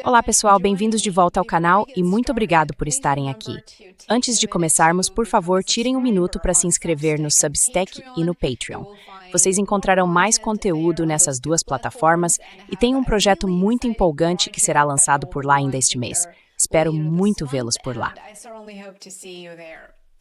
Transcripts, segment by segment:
Olá pessoal, bem-vindos de volta ao canal e muito obrigado por estarem aqui. Antes de começarmos, por favor, tirem um minuto para se inscrever no Substack e no Patreon. Vocês encontrarão mais conteúdo nessas duas plataformas e tem um projeto muito empolgante que será lançado por lá ainda este mês. Espero muito vê-los por lá.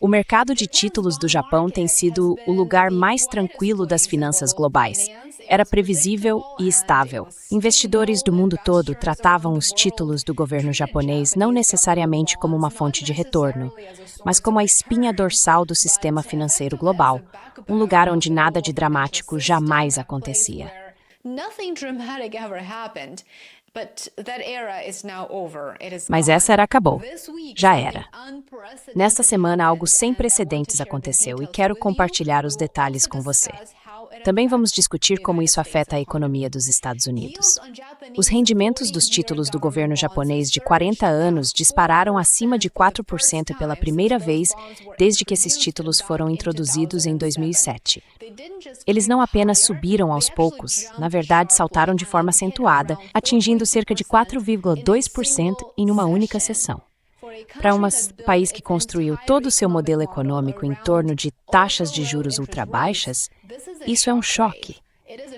O mercado de títulos do Japão tem sido o lugar mais tranquilo das finanças globais. Era previsível e estável. Investidores do mundo todo tratavam os títulos do governo japonês não necessariamente como uma fonte de retorno, mas como a espinha dorsal do sistema financeiro global, um lugar onde nada de dramático jamais acontecia. Mas essa era acabou. Já era. Nesta semana, algo sem precedentes aconteceu e quero compartilhar os detalhes com você. Também vamos discutir como isso afeta a economia dos Estados Unidos. Os rendimentos dos títulos do governo japonês de 40 anos dispararam acima de 4% pela primeira vez desde que esses títulos foram introduzidos em 2007. Eles não apenas subiram aos poucos, na verdade saltaram de forma acentuada, atingindo cerca de 4,2% em uma única sessão. Para um país que construiu todo o seu modelo econômico em torno de taxas de juros ultrabaixas, isso é um choque.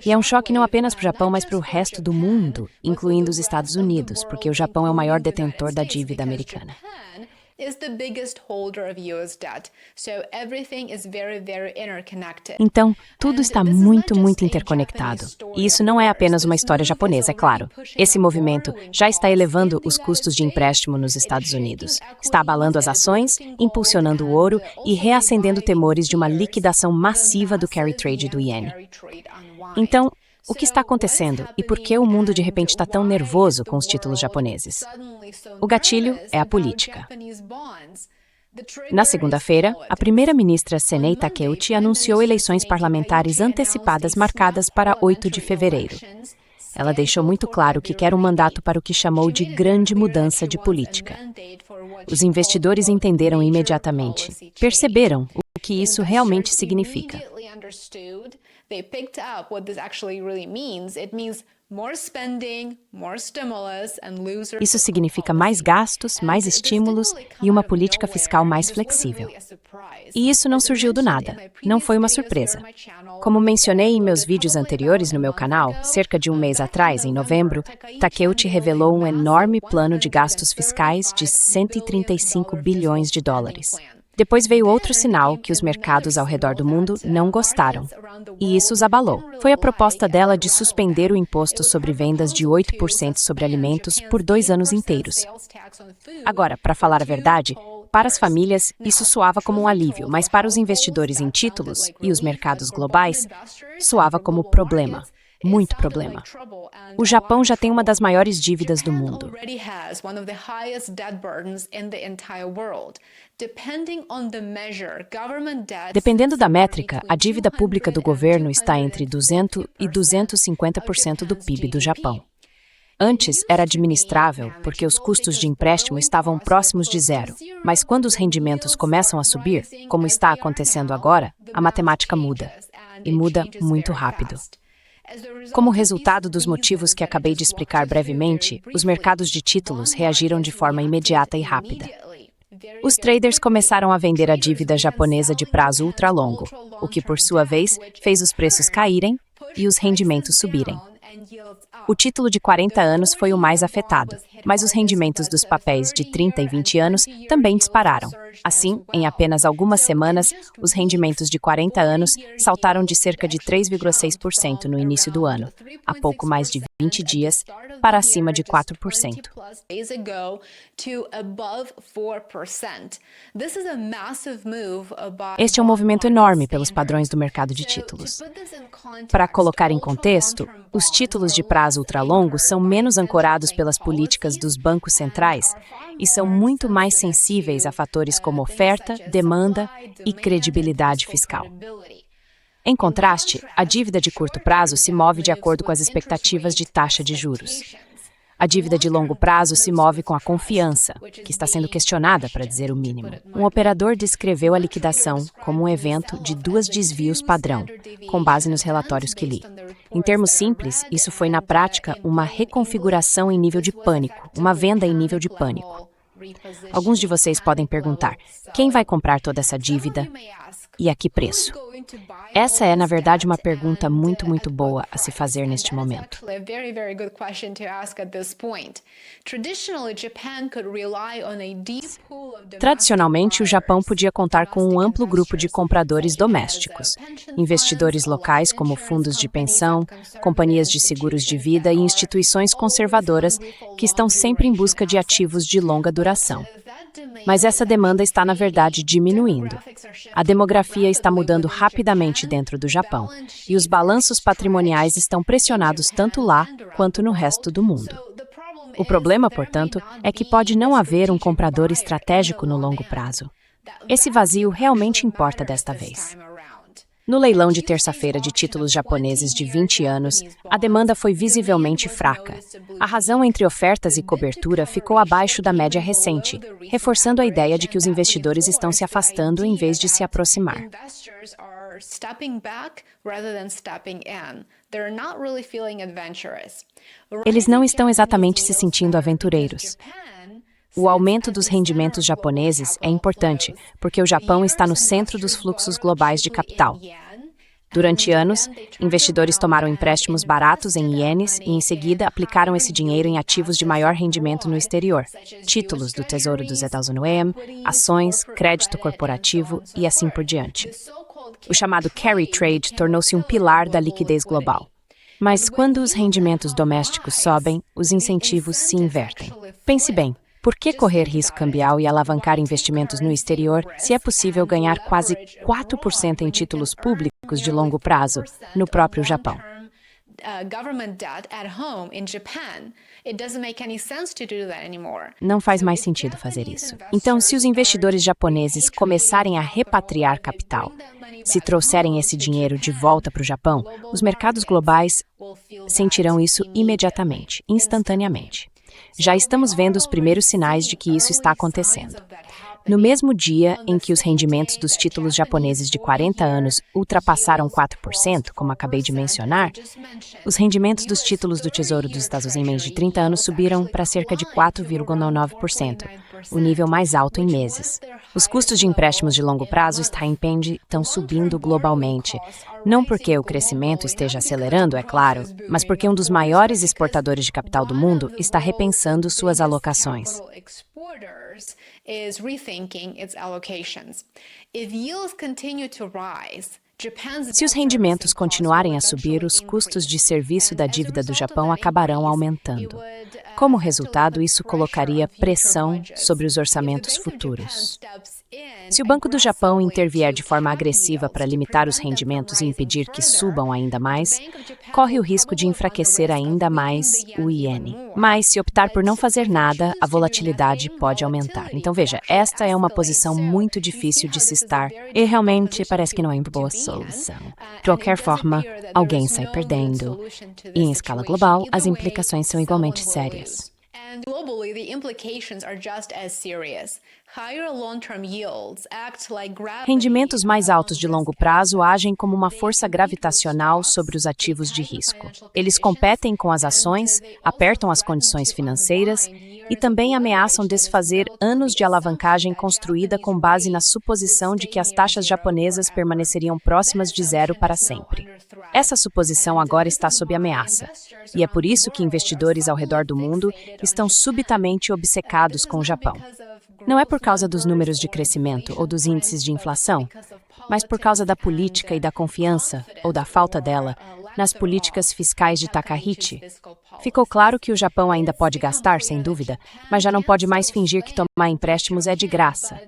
E é um choque não apenas para o Japão, mas para o resto do mundo, incluindo os Estados Unidos, porque o Japão é o maior detentor da dívida americana. Então, tudo está muito interconectado. E isso não é apenas uma história japonesa, é claro. Esse movimento já está elevando os custos de empréstimo nos Estados Unidos. Está abalando as ações, impulsionando o ouro e reacendendo temores de uma liquidação massiva do carry trade do iene. Então, o que está acontecendo e por que o mundo de repente está tão nervoso com os títulos japoneses? O gatilho é a política. Na segunda-feira, a primeira-ministra Senei Takeuchi anunciou eleições parlamentares antecipadas marcadas para 8 de fevereiro. Ela deixou muito claro que quer um mandato para o que chamou de grande mudança de política. Os investidores entenderam imediatamente, perceberam o que isso realmente significa. They picked up what this actually really means. It means more spending, more stimulus and looser. Isso significa mais gastos, mais estímulos e uma política fiscal mais flexível. E isso não surgiu do nada, não foi uma surpresa. Como mencionei em meus vídeos anteriores no meu canal, cerca de um mês atrás, em novembro, Takeuchi revelou um enorme plano de gastos fiscais de 135 bilhões de dólares. Depois veio outro sinal que os mercados ao redor do mundo não gostaram. E isso os abalou. Foi a proposta dela de suspender o imposto sobre vendas de 8% sobre alimentos por 2 anos inteiros. Agora, para falar a verdade, para as famílias, isso soava como um alívio, mas para os investidores em títulos e os mercados globais, soava como problema. Muito problema. O Japão já tem uma das maiores dívidas do mundo. Dependendo da métrica, a dívida pública do governo está entre 200% e 250% do PIB do Japão. Antes era administrável, porque os custos de empréstimo estavam próximos de zero. Mas quando os rendimentos começam a subir, como está acontecendo agora, a matemática muda. E muda muito rápido. Como resultado dos motivos que acabei de explicar brevemente, os mercados de títulos reagiram de forma imediata e rápida. Os traders começaram a vender a dívida japonesa de prazo ultralongo, o que, por sua vez, fez os preços caírem e os rendimentos subirem. O título de 40 anos foi o mais afetado, mas os rendimentos dos papéis de 30 e 20 anos também dispararam. Assim, em apenas algumas semanas, os rendimentos de 40 anos saltaram de cerca de 3,6% no início do ano, há pouco mais de 20 dias, para acima de 4%. Este é um movimento enorme pelos padrões do mercado de títulos. Para colocar em contexto, os títulos de prazo ultralongo são menos ancorados pelas políticas dos bancos centrais e são muito mais sensíveis a fatores como oferta, demanda e credibilidade fiscal. Em contraste, a dívida de curto prazo se move de acordo com as expectativas de taxa de juros. A dívida de longo prazo se move com a confiança, que está sendo questionada, para dizer o mínimo. Um operador descreveu a liquidação como um evento de 2 desvios padrão, com base nos relatórios que li. Em termos simples, isso foi na prática uma reconfiguração em nível de pânico, uma venda em nível de pânico. Alguns de vocês podem perguntar, quem vai comprar toda essa dívida e a que preço? Essa é, na verdade, uma pergunta muito boa a se fazer neste momento. Tradicionalmente, o Japão podia contar com um amplo grupo de compradores domésticos, investidores locais como fundos de pensão, companhias de seguros de vida e instituições conservadoras que estão sempre em busca de ativos de longa duração. Mas essa demanda está, na verdade, diminuindo. A demografia está mudando rapidamente dentro do Japão, e os balanços patrimoniais estão pressionados tanto lá quanto no resto do mundo. O problema, portanto, é que pode não haver um comprador estratégico no longo prazo. Esse vazio realmente importa desta vez. No leilão de terça-feira de títulos japoneses de 20 anos, a demanda foi visivelmente fraca. A razão entre ofertas e cobertura ficou abaixo da média recente, reforçando a ideia de que os investidores estão se afastando em vez de se aproximar. Eles não estão exatamente se sentindo aventureiros. O aumento dos rendimentos japoneses é importante, porque o Japão está no centro dos fluxos globais de capital. Durante anos, investidores tomaram empréstimos baratos em ienes e, em seguida, aplicaram esse dinheiro em ativos de maior rendimento no exterior, títulos do Tesouro dos Estados Unidos, ações, crédito corporativo e assim por diante. O chamado carry trade tornou-se um pilar da liquidez global. Mas quando os rendimentos domésticos sobem, os incentivos se invertem. Pense bem. Por que correr risco cambial e alavancar investimentos no exterior se é possível ganhar quase 4% em títulos públicos de longo prazo no próprio Japão? Não faz mais sentido fazer isso. Então, se os investidores japoneses começarem a repatriar capital, se trouxerem esse dinheiro de volta para o Japão, os mercados globais sentirão isso imediatamente, instantaneamente. Já estamos vendo os primeiros sinais de que isso está acontecendo. No mesmo dia em que os rendimentos dos títulos japoneses de 40 anos ultrapassaram 4%, como acabei de mencionar, os rendimentos dos títulos do Tesouro dos Estados Unidos de 30 anos subiram para cerca de 4,9%, o nível mais alto em meses. Os custos de empréstimos de longo prazo estão subindo globalmente, não porque o crescimento esteja acelerando, é claro, mas porque um dos maiores exportadores de capital do mundo está repensando suas alocações. Se os rendimentos continuarem a subir, os custos de serviço da dívida do Japão acabarão aumentando. Como resultado, isso colocaria pressão sobre os orçamentos futuros. Se o Banco do Japão intervier de forma agressiva para limitar os rendimentos e impedir que subam ainda mais, corre o risco de enfraquecer ainda mais o iene. Mas, se optar por não fazer nada, a volatilidade pode aumentar. Então, veja, esta é uma posição muito difícil de se estar e realmente parece que não é uma boa solução. De qualquer forma, alguém sai perdendo. E, em escala global, as implicações são igualmente sérias. Globally, the implications are just as serious. Higher long-term yields act like gravity. Rendimentos mais altos de longo prazo agem como uma força gravitacional sobre os ativos de risco. Eles competem com as ações, apertam as condições financeiras e também ameaçam desfazer anos de alavancagem construída com base na suposição de que as taxas japonesas permaneceriam próximas de zero para sempre. Essa suposição agora está sob ameaça, e é por isso que investidores ao redor do mundo estão subitamente obcecados com o Japão. Não é por causa dos números de crescimento ou dos índices de inflação, mas por causa da política e da confiança, ou da falta dela, nas políticas fiscais de Takahiti. Ficou claro que o Japão ainda pode gastar, sem dúvida, mas já não pode mais fingir que tomar empréstimos é de graça.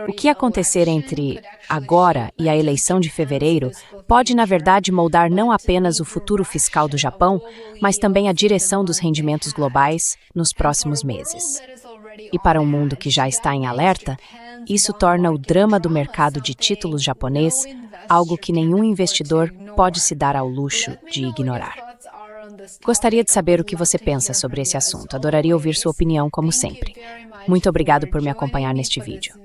O que acontecer entre agora e a eleição de fevereiro pode, na verdade, moldar não apenas o futuro fiscal do Japão, mas também a direção dos rendimentos globais nos próximos meses. e para um mundo que já está em alerta, isso torna o drama do mercado de títulos japonês algo que nenhum investidor pode se dar ao luxo de ignorar. Gostaria de saber o que você pensa sobre esse assunto. Adoraria ouvir sua opinião, como sempre. Muito obrigado por me acompanhar neste vídeo.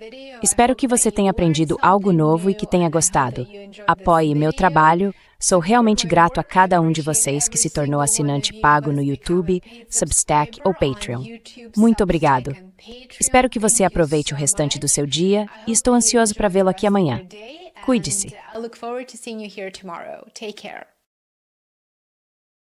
Espero que você tenha aprendido algo novo e que tenha gostado. Apoie meu trabalho. Sou realmente grato a cada um de vocês que se tornou assinante pago no YouTube, Substack ou Patreon. Muito obrigado. Espero que você aproveite o restante do seu dia e estou ansioso para vê-lo aqui amanhã. Cuide-se. I look forward to seeing you here tomorrow. Take care.